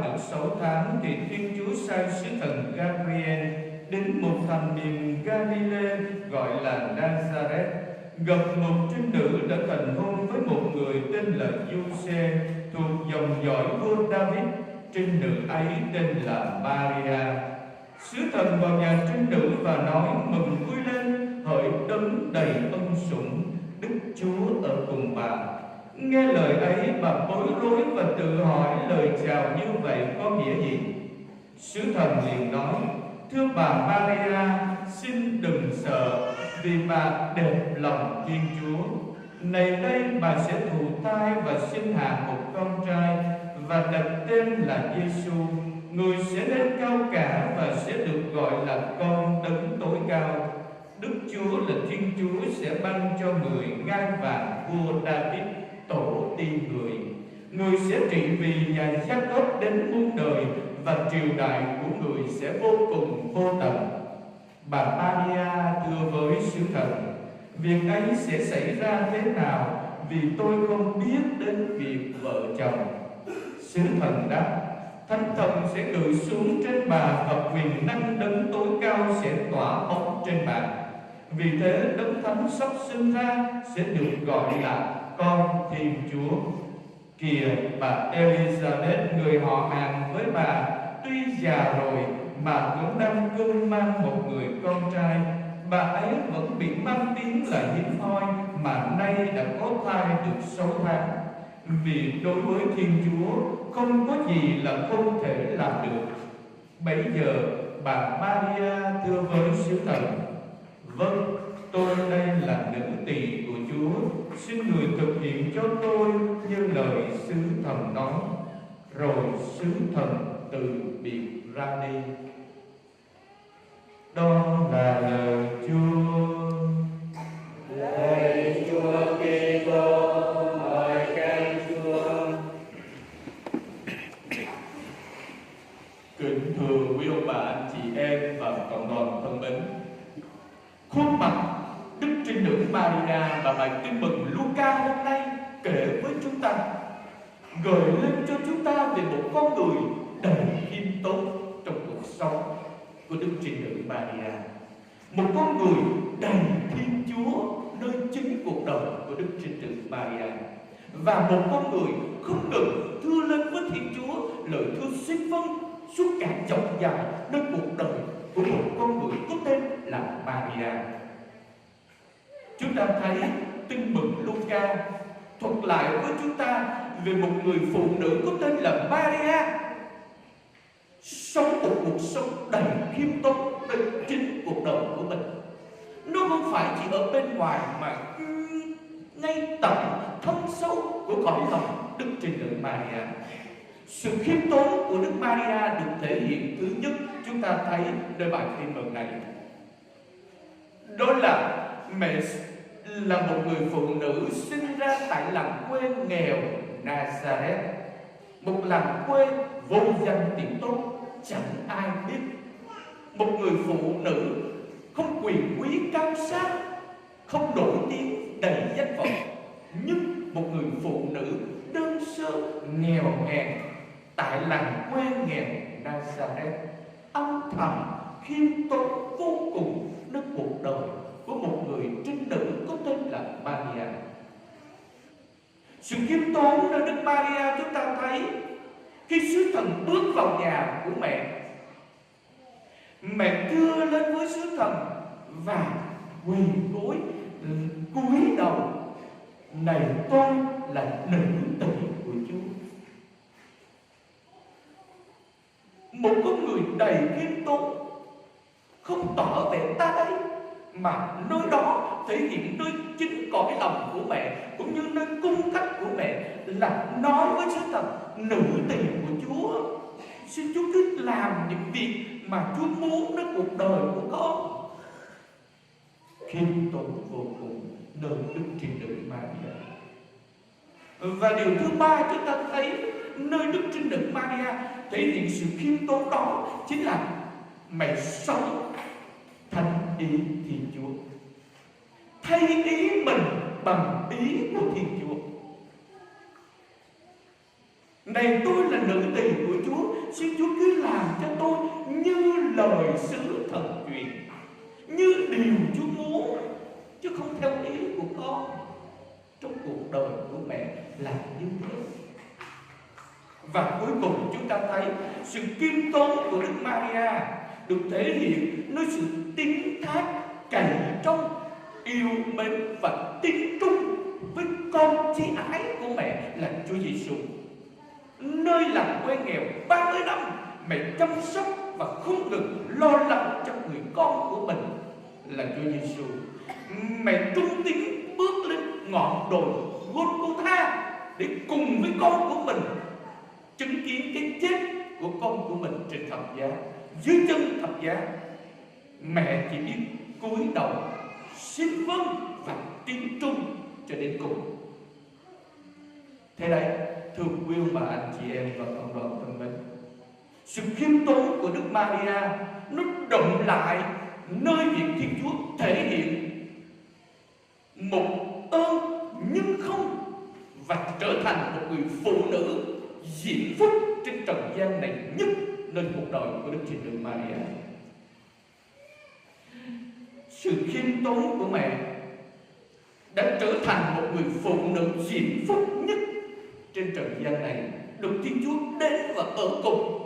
được 6 tháng thì Thiên Chúa sai sứ thần Gabriel đến một thành miền Galilee gọi là Nazareth, gặp một trinh nữ đã thành hôn với một người tên là Giuse thuộc dòng dõi vua David. Trinh nữ ấy tên là Maria. Sứ thần vào nhà trinh nữ và nói: mừng vui lên, hỡi đấng đầy ân sủng, Đức Chúa ở cùng bà. Nghe lời ấy, bà bối rối và tự hỏi lời chào như vậy có nghĩa gì. Sứ thần liền nói: thưa bà Maria, xin đừng sợ, vì bà đẹp lòng Thiên Chúa. Này đây bà sẽ thụ thai và sinh hạ một con trai, và đặt tên là Giêsu. Người sẽ lên cao cả và sẽ được gọi là con đấng tối cao. Đức Chúa là Thiên Chúa sẽ ban cho người ngai vàng vua David, tổ tiên người. Người sẽ trị vì nhà Gia-cốp đến muôn đời, và triều đại của người sẽ vô cùng vô tận. Bà Maria thưa với sứ thần: việc ấy sẽ xảy ra thế nào, vì tôi không biết đến việc vợ chồng. Sứ thần đáp: Thánh Thần sẽ ngự xuống trên bà, và quyền năng đấng tối cao sẽ tỏa bóng trên bà. Vì thế đấng thánh sắp sinh ra sẽ được gọi là con Thiên Chúa. Kìa, bà Elizabeth, người họ hàng với bà, tuy già rồi mà cũng đang cưng mang một người con trai. Bà ấy vẫn bị mang tiếng là hiếm hoi, mà nay đã có thai được 6 tháng. Vì đối với Thiên Chúa không có gì là không thể làm được. Bấy giờ bà Maria thưa với sứ thần: vâng, tôi đây là nữ tỳ của Chúa, xin người thực hiện cho tôi như lời sứ thần nói. Rồi sứ thần từ biệt ra đi. Đó là lời Chúa. Lạy Chúa Kitô, ngợi khen Chúa. Kính thưa quý ông bà, anh chị em và cộng đoàn thân mến, khuôn mặt Đức Trinh Nữ Maria và bài tin mừng Luca hôm nay kể với chúng ta, gợi lên cho chúng ta về một con người đầy khiêm tốn trong cuộc sống của Đức Trinh Nữ Maria, một con người đầy Thiên Chúa nơi chính cuộc đời của Đức Trinh Nữ Maria, và một con người không ngừng thưa lên với Thiên Chúa lời thưa xin vâng suốt cả chặng dài nơi cuộc đời của một con người có tên là Maria. Chúng ta thấy tin mừng Luca thuật lại với chúng ta về một người phụ nữ có tên là Maria, sống một cuộc sống đầy khiêm tốn nơi chính cuộc đời của mình. Nó không phải chỉ ở bên ngoài mà ngay tận thâm sâu của cõi lòng Đức Trinh Nữ Maria. Sự khiêm tốn của Đức Maria được thể hiện thứ nhất chúng ta thấy nơi bài tin mừng này. Đó là mẹ là một người phụ nữ sinh ra tại làng quê nghèo Nazareth, một làng quê vô danh tiếng tốt, chẳng ai biết. Một người phụ nữ không quyền quý cao sang, không nổi tiếng đầy danh vọng, nhưng một người phụ nữ đơn sơ nghèo hèn tại làng quê nghèo Nazareth, âm thầm khiêm tốn vô cùng nơi cuộc đời của một người trinh nữ có tên là Maria. Sự khiêm tốn nơi Đức Maria chúng ta thấy khi sứ thần bước vào nhà của mẹ. Mẹ thưa lên với sứ thần và quỳ gối cúi đầu: này tôi là nữ tỳ của Chúa. Một con người đầy khiêm tốn, không tỏ vẻ ta đây, mà nơi đó thể hiện nơi chính cõi lòng của mẹ, cũng như nơi cung cách của mẹ, là nói với sứ thần: nữ tỳ của Chúa, xin Chúa cứ làm những việc mà Chúa muốn đến cuộc đời của con. Khiêm tốn vô cùng nơi Đức Trinh Nữ Maria. Và điều thứ ba chúng ta thấy nơi Đức Trinh Nữ Maria thể hiện sự khiêm tốn đó chính là mẹ sống thành ý Thiên Chúa, thay ý mình bằng ý của Thiên Chúa. Này tôi là nữ tỳ của Chúa, mẹ là như thế. Và cuối cùng chúng ta thấy sự khiêm tốn của Đức Maria được thể hiện nơi sự tín thác, cậy trông, yêu mến và tín trung với con chí ái của mẹ là Chúa Giêsu. Nơi làm quê nghèo 30 năm, mẹ chăm sóc và không ngừng lo lắng cho người con của mình là Chúa Giêsu. Mẹ trung tín bước lên ngọn đồi Golgotha để cùng với con của mình chứng kiến cái chết của con của mình trên thập giá. Dưới chân thập giá, mẹ chỉ biết cúi đầu xin vâng và tin trung cho đến cùng. Thế đây, thưa quý ông bà, anh chị em và cộng đoàn thân mến, sự khiêm tốn của Đức Maria nó động lại nơi việc Thiên Chúa thể hiện một ơn nhưng không, và trở thành một người phụ nữ diễm phúc trên trần gian này nhất nơi cuộc đời của Đức Trinh Nữ Maria. Sự khiêm tốn của mẹ đã trở thành một người phụ nữ diễm phúc nhất trên trần gian này, được Thiên Chúa đến và ở cùng.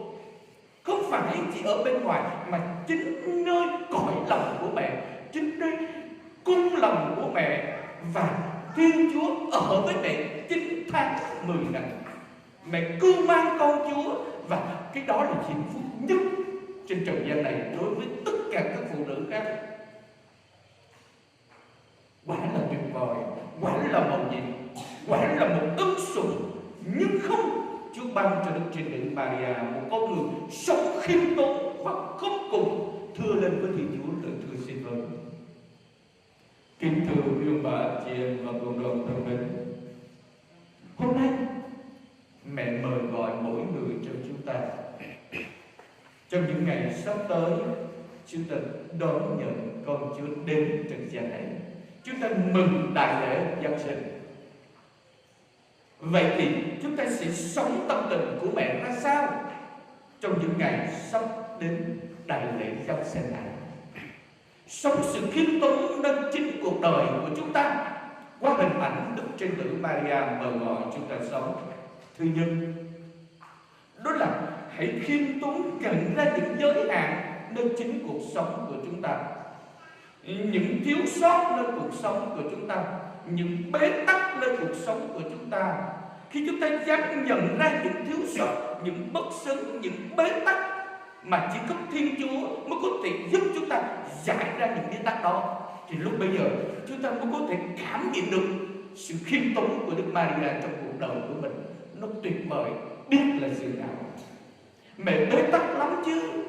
Không phải chỉ ở bên ngoài, mà chính nơi cõi lòng của mẹ, chính nơi cung lòng của mẹ. Và Thiên Chúa ở với mẹ 9 tháng 10 ngày. Mẹ cưu mang con Chúa, và cái đó là diễm phúc nhất trên trần gian này đối với tất cả các phụ nữ khác. Quả là tuyệt vời, quả là mầu nhiệm, quả là một ân sủng. Nhưng không, Chúa ban cho Đức Trinh Nữ Maria một con người sống khiêm tốn và không cùng thưa lên với Thiên Chúa lời thưa xin vâng. Kính thưa quý ông bà, chị em và cộng đồng thân mến, hôm nay mẹ mời gọi mỗi người trong chúng ta. Trong những ngày sắp tới, chúng ta đón nhận con Chúa đến trần gian này. Chúng ta mừng đại lễ Giáng sinh. Vậy thì chúng ta sẽ sống tâm linh của mẹ ra sao trong những ngày sắp đến đại lễ Giáng sinh này? Sống sự khiêm tốn nên chính cuộc đời của chúng ta qua hình ảnh Đức Trinh Nữ Maria mời gọi chúng ta sống. Thứ nhất, đó là hãy khiêm tốn nhận ra những giới hạn nơi chính cuộc sống của chúng ta, những thiếu sót nơi cuộc sống của chúng ta, những bế tắc nơi cuộc sống của chúng ta. Khi chúng ta dám nhận ra những thiếu sót, những bất xứng, những bế tắc mà chỉ có Thiên Chúa mới có thể giúp chúng ta giải ra những bế tắc đó, thì lúc bây giờ chúng ta mới có thể cảm nhận được sự khiêm tốn của Đức Maria trong cuộc đời của mình. Nó tuyệt vời biết là gì nào. Mẹ bế tắc lắm chứ,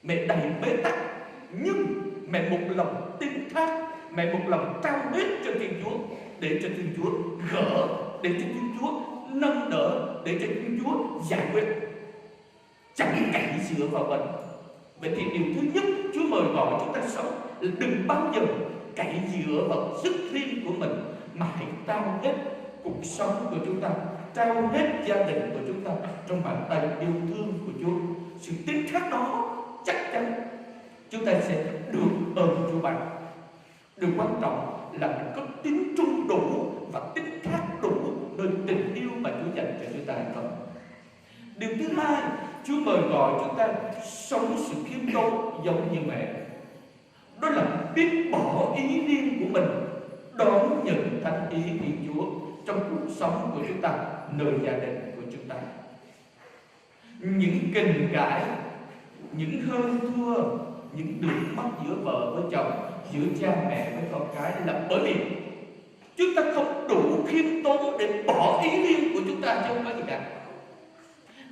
mẹ đầy bế tắc, nhưng mẹ một lòng tín thác, mẹ một lòng trao hết cho Thiên Chúa, để cho Thiên Chúa gỡ, để cho Thiên Chúa nâng đỡ, để cho Thiên Chúa giải quyết, chẳng cậy dựa vào mình. Vậy thì điều thứ nhất Chúa mời gọi chúng ta sống là đừng bao giờ cậy dựa vào sức riêng của mình, mà hãy trao hết cuộc sống của chúng ta, trao hết gia đình của chúng ta trong bàn tay yêu thương của Chúa. Sự tín thác đó chắc chắn chúng ta sẽ được ơn Chúa ban. Điều quan trọng là mình có tín trung đủ và tín thác đủ nơi tình yêu mà Chúa dành cho chúng ta hay không. Điều thứ hai, Chúa mời gọi chúng ta sống sự khiêm tốn giống như mẹ. Đó là biết bỏ ý riêng của mình, đón nhận thánh ý Thiên Chúa trong cuộc sống của chúng ta, nơi gia đình của chúng ta. Những kình cãi, những hơn thua, những đường mắc giữa vợ với chồng, giữa cha mẹ với con cái là bởi vì chúng ta không đủ khiêm tốn để bỏ ý riêng của chúng ta, chứ không có gì cả.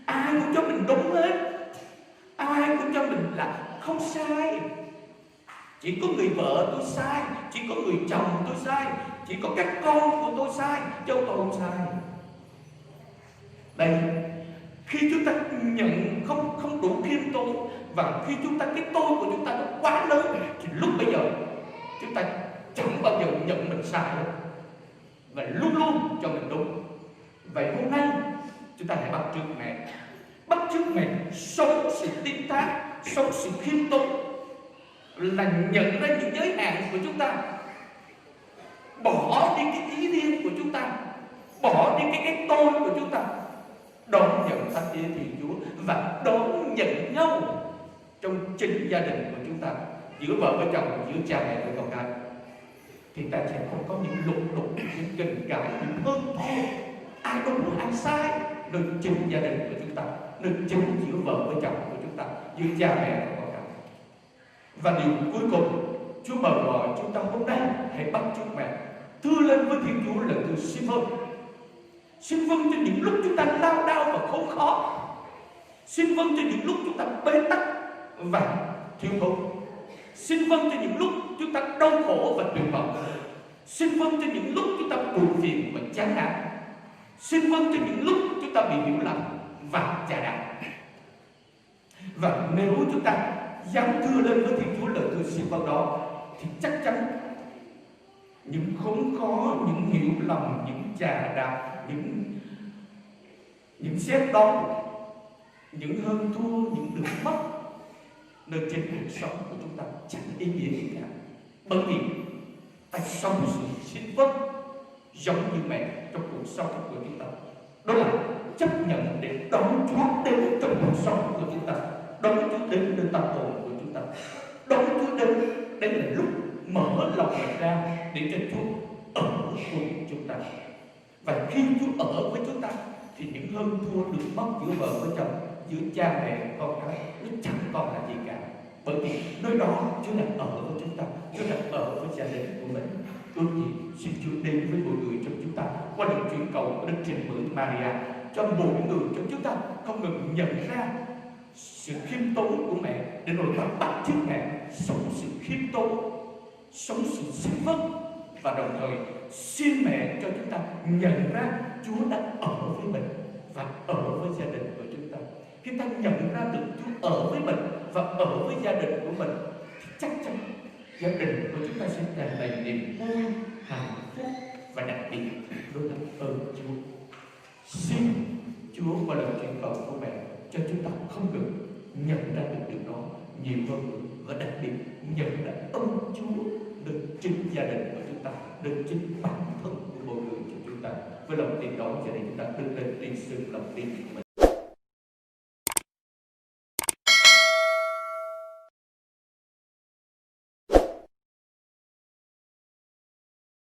Ai cũng cho mình đúng hết, ai cũng cho mình là không sai. Chỉ có người vợ tôi sai, chỉ có người chồng tôi sai, chỉ có các con của tôi sai, chứ tôi không sai. Đây, khi chúng ta nhận không đủ khiêm tốn, và khi chúng ta cái tôi của chúng ta nó quá lớn, thì lúc bây giờ chúng ta chẳng bao giờ nhận mình sai đâu, và luôn luôn cho mình đúng. Vậy hôm nay chúng ta hãy bắt chước mẹ, bắt chước mẹ sống sự tín thác, sống sự khiêm tốn, là nhận ra những giới hạn của chúng ta, bỏ đi cái ý riêng của chúng ta, bỏ đi cái tôi của chúng ta, đón nhận thánh ý Thiên Chúa và đón nhận nhau trong chính gia đình của chúng ta, giữa vợ với chồng, giữa cha mẹ với con cái, thì ta sẽ không có những lục đục, những kình cãi, những hơn thua, ai đúng ai sai, nơi chính gia đình của chúng ta, nơi chính giữa vợ với chồng của chúng ta, giữa cha mẹ và con cái. Và điều cuối cùng, Chúa mời gọi chúng ta hôm nay hãy bắt chước mẹ thưa lên với Thiên Chúa là từ xin vâng. Xin vâng cho những lúc chúng ta lao đao và khốn khó. Xin vâng cho những lúc chúng ta bế tắc và thiếu thốn. Xin vâng cho những lúc chúng ta đau khổ và tuyệt vọng. Xin vâng cho những lúc chúng ta buồn phiền và chán nản. Xin vâng cho những lúc chúng ta bị hiểu lầm và chà đạp. Và nếu chúng ta dám thưa lên với Thiên Chúa lời thưa xin vâng đó, thì chắc chắn những khốn khó, những hiểu lầm, những chà đạp, những xét đoán, những hơn thua, những được mất nơi trên cuộc sống của chúng ta chẳng ý nghĩa gì cả. Bởi vì ta sống sự xin vâng giống như mẹ trong cuộc sống của chúng ta. Đó là chấp nhận để đón Chúa đến trong cuộc sống của chúng ta, đón Chúa đến nơi tâm hồn của chúng ta, đón Chúa đến. Đây là lúc mở lòng mình ra để cho Chúa ở cùng chúng ta. Và khi Chúa ở với chúng ta thì những hơn thua được mất giữa vợ với chồng, giữa cha mẹ con cái, nó chẳng còn là gì cả. Bởi vì nơi đó Chúa đang ở với chúng ta, Chúa đang ở với gia đình của mình. Ước gì xin Chúa đến với mỗi người trong chúng ta qua lời chuyển cầu của Đức Trinh Nữ Maria, cho mỗi người trong chúng ta không ngừng nhận ra sự khiêm tốn của mẹ, để rồi ta bắt chước mẹ sống sự khiêm tốn, sống sự xin vâng, và đồng thời xin mẹ cho chúng ta nhận ra Chúa đang ở với mình và ở với gia đình của chúng ta. Khi ta nhận ra được Chúa ở với mình và ở với gia đình của mình, thì chắc chắn gia đình của chúng ta sẽ tràn đầy niềm vui, hạnh phúc và đặc biệt luôn là ơn Chúa. Xin Chúa qua lời chuyển cầu của mẹ cho chúng ta không ngừng nhận ra được điều đó nhiều hơn nữa, và đặc biệt nhận ra ơn Chúa được chính gia đình của chúng ta, được chính bản thân của mỗi người trong chúng ta. Với lòng tin đó, giờ đây chúng ta đứng lên tuyên xưng lòng tin.